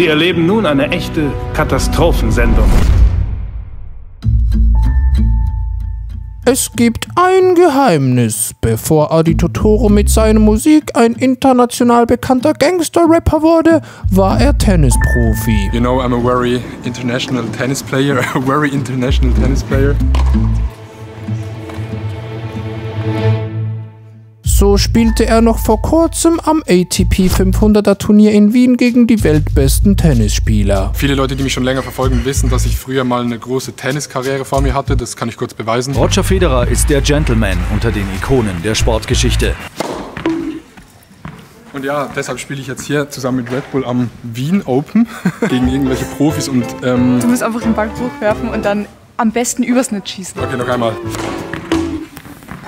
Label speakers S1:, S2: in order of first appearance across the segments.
S1: Sie erleben nun eine echte Katastrophensendung.
S2: Es gibt ein Geheimnis. Bevor Adi Totoro mit seiner Musik ein international bekannter Gangster-Rapper wurde, war er Tennisprofi.
S3: You know, I'm a very international tennis player.
S2: So spielte er noch vor kurzem am ATP 500er Turnier in Wien gegen die weltbesten Tennisspieler.
S3: Viele Leute, die mich schon länger verfolgen, wissen, dass ich früher mal eine große Tenniskarriere vor mir hatte. Das kann ich kurz beweisen.
S4: Roger Federer ist der Gentleman unter den Ikonen der Sportgeschichte.
S3: Und ja, deshalb spiele ich jetzt hier zusammen mit Red Bull am Wien Open gegen irgendwelche Profis. Und,
S5: du musst einfach den Ball hochwerfen und dann am besten übers Netz schießen.
S3: Okay, noch einmal.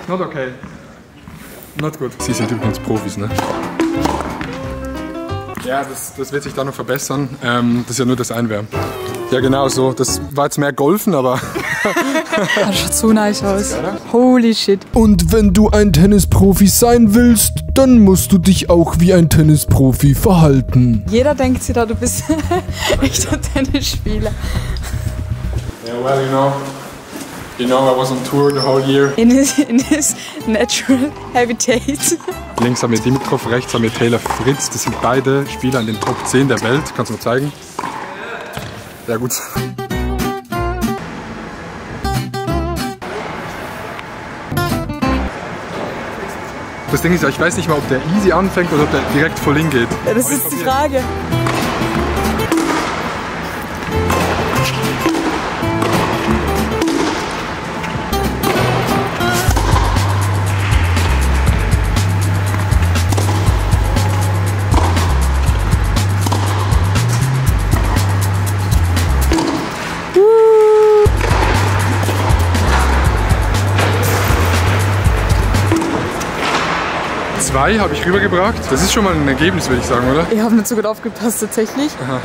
S3: Not okay. Not good. Sie sind übrigens Profis, ne? Ja, das wird sich dann noch verbessern. Das ist ja nur das Einwärmen. Ja, genau so. Das war jetzt mehr Golfen, aber...
S5: Das schaut so nice aus. Holy shit.
S2: Und wenn du ein Tennisprofi sein willst, dann musst du dich auch wie ein Tennisprofi verhalten.
S5: Jeder denkt sich da, du bist echter Tennisspieler.
S3: Yeah, well, you know, I was on tour the whole year.
S5: In his natural habitat.
S3: Links haben wir Dimitrov, rechts haben wir Taylor Fritz. Das sind beide Spieler in den Top 10 der Welt. Kannst du mal zeigen? Ja, gut. Das Ding ist ja, ich weiß nicht mal, ob der easy anfängt oder ob der direkt voll hingeht.
S5: Ja, das ist die Frage.
S3: Zwei habe ich rübergebracht. Das ist schon mal ein Ergebnis, würde ich sagen, oder?
S5: Ich habe nicht so gut aufgepasst, tatsächlich.
S3: Aha.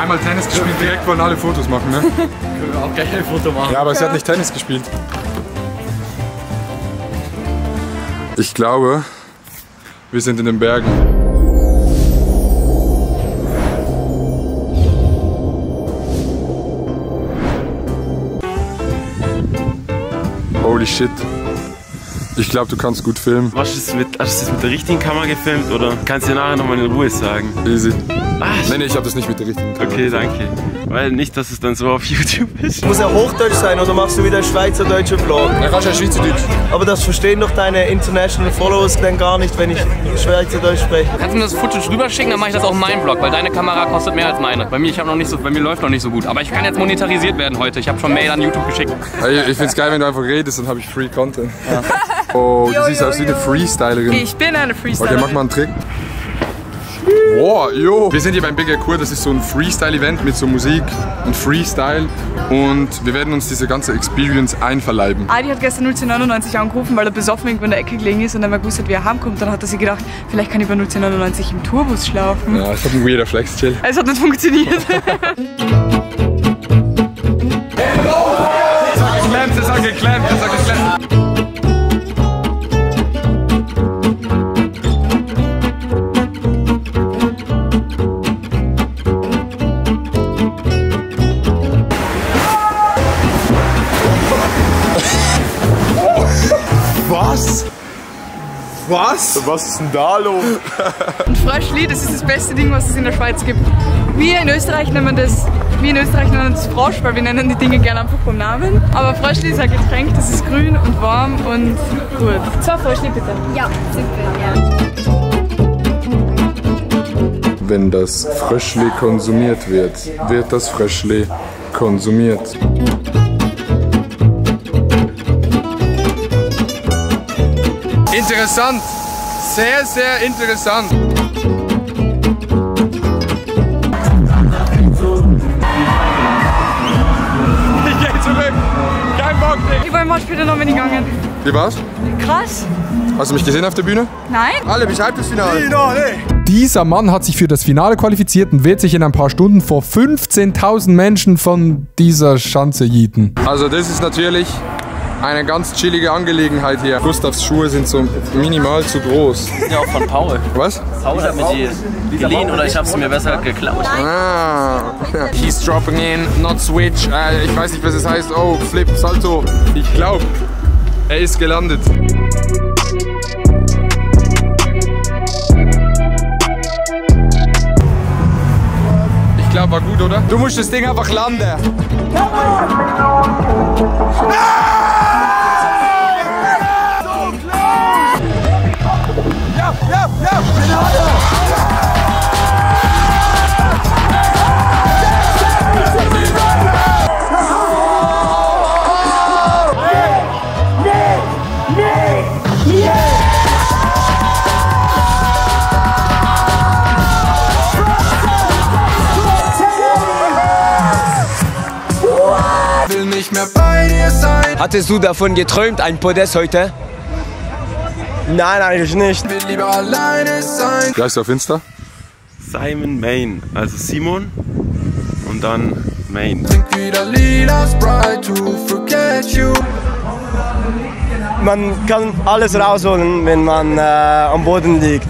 S3: Einmal Tennis gespielt, direkt wollen alle Fotos machen, ne?
S6: Können wir auch gleich ein Foto machen.
S3: Ja, aber sie hat nicht Tennis gespielt. Ich glaube, wir sind in den Bergen. Holy shit. Ich glaube, du kannst gut filmen.
S7: Hast du das mit der richtigen Kamera gefilmt oder kannst du dir nachher nochmal in Ruhe sagen?
S3: Easy.
S7: Ach,
S3: Nee, ich habe das nicht mit der richtigen Kamera.
S7: Okay, danke. Weil nicht, dass es dann so auf YouTube ist.
S6: Muss er Hochdeutsch sein oder machst du wieder Schweizerdeutsche Vlog?
S3: Ja, kannst ja Schweizerdeutsch.
S6: Aber das verstehen doch deine International Followers dann gar nicht, wenn ich Schweizerdeutsch spreche.
S8: Kannst du mir das Footage rüberschicken, dann mache ich das auf meinen Blog, weil deine Kamera kostet mehr als meine. Bei mir läuft noch nicht so gut. Aber ich kann jetzt monetarisiert werden heute. Ich habe schon Mail an YouTube geschickt.
S3: Ich find's geil, wenn du einfach redest, dann habe ich Free Content. Ja. Oh, du siehst aus wie eine Freestylerin.
S5: Ich bin eine Freestylerin.
S3: Okay, mach mal einen Trick. Wow, jo. Wir sind hier beim Big Air Kur, das ist so ein Freestyle-Event mit so Musik und Freestyle. Und wir werden uns diese ganze Experience einverleiben.
S5: Adi hat gestern 01099 angerufen, weil er besoffen irgendwo in der Ecke gelegen ist und dann mal gewusst hat, wie er heimkommt. Dann hat er sich gedacht, vielleicht kann ich bei 01099 im Tourbus schlafen.
S3: Ja, es hat ein weirder Flex, chill.
S5: Es hat nicht funktioniert.
S3: Es hat geklemmt. Was ist denn da los?
S5: Und Fröschli, das ist das beste Ding, was es in der Schweiz gibt. Wir in Österreich nennen das Frosch, weil wir nennen die Dinge gerne einfach vom Namen. Aber Fröschli ist ein Getränk, das ist grün und warm und gut. Zwei Fröschli bitte.
S9: Ja, super, ja.
S3: Wenn das Fröschli konsumiert wird, wird das Fröschli konsumiert. Interessant! Sehr, sehr interessant! Ich geh zurück! Kein Bock!
S5: Ich war im Hotspieler noch nicht gegangen.
S3: Wie war's?
S5: Krass.
S3: Hast du mich gesehen auf der Bühne?
S5: Nein?
S3: Alle, bis Halbfinale!
S2: Dieser Mann hat sich für das Finale qualifiziert und wird sich in ein paar Stunden vor 15.000 Menschen von dieser Schanze jieten.
S3: Also das ist natürlich eine ganz chillige Angelegenheit hier. Gustavs Schuhe sind so minimal zu groß.
S8: Die sind ja auch von Paul.
S3: Was?
S8: Paul hat mir die geliehen oder ich habe sie mir besser geklaut.
S3: Ah. He's dropping in, not switch. Ich weiß nicht, was es heißt. Oh, Flip, Salto. Ich glaube, er ist gelandet. Ich glaube, war gut, oder? Du musst das Ding einfach landen. Will nicht mehr bei dir sein.
S10: Hattest du davon geträumt, ein Podest heute?
S6: Nein, eigentlich nicht.
S3: Will lieber alleine sein. Wie heißt du auf Insta?
S7: Simon Main, also Simon und dann Main.
S3: Trink wieder lila Sprite to forget you.
S6: Man kann alles rausholen, wenn man am Boden liegt.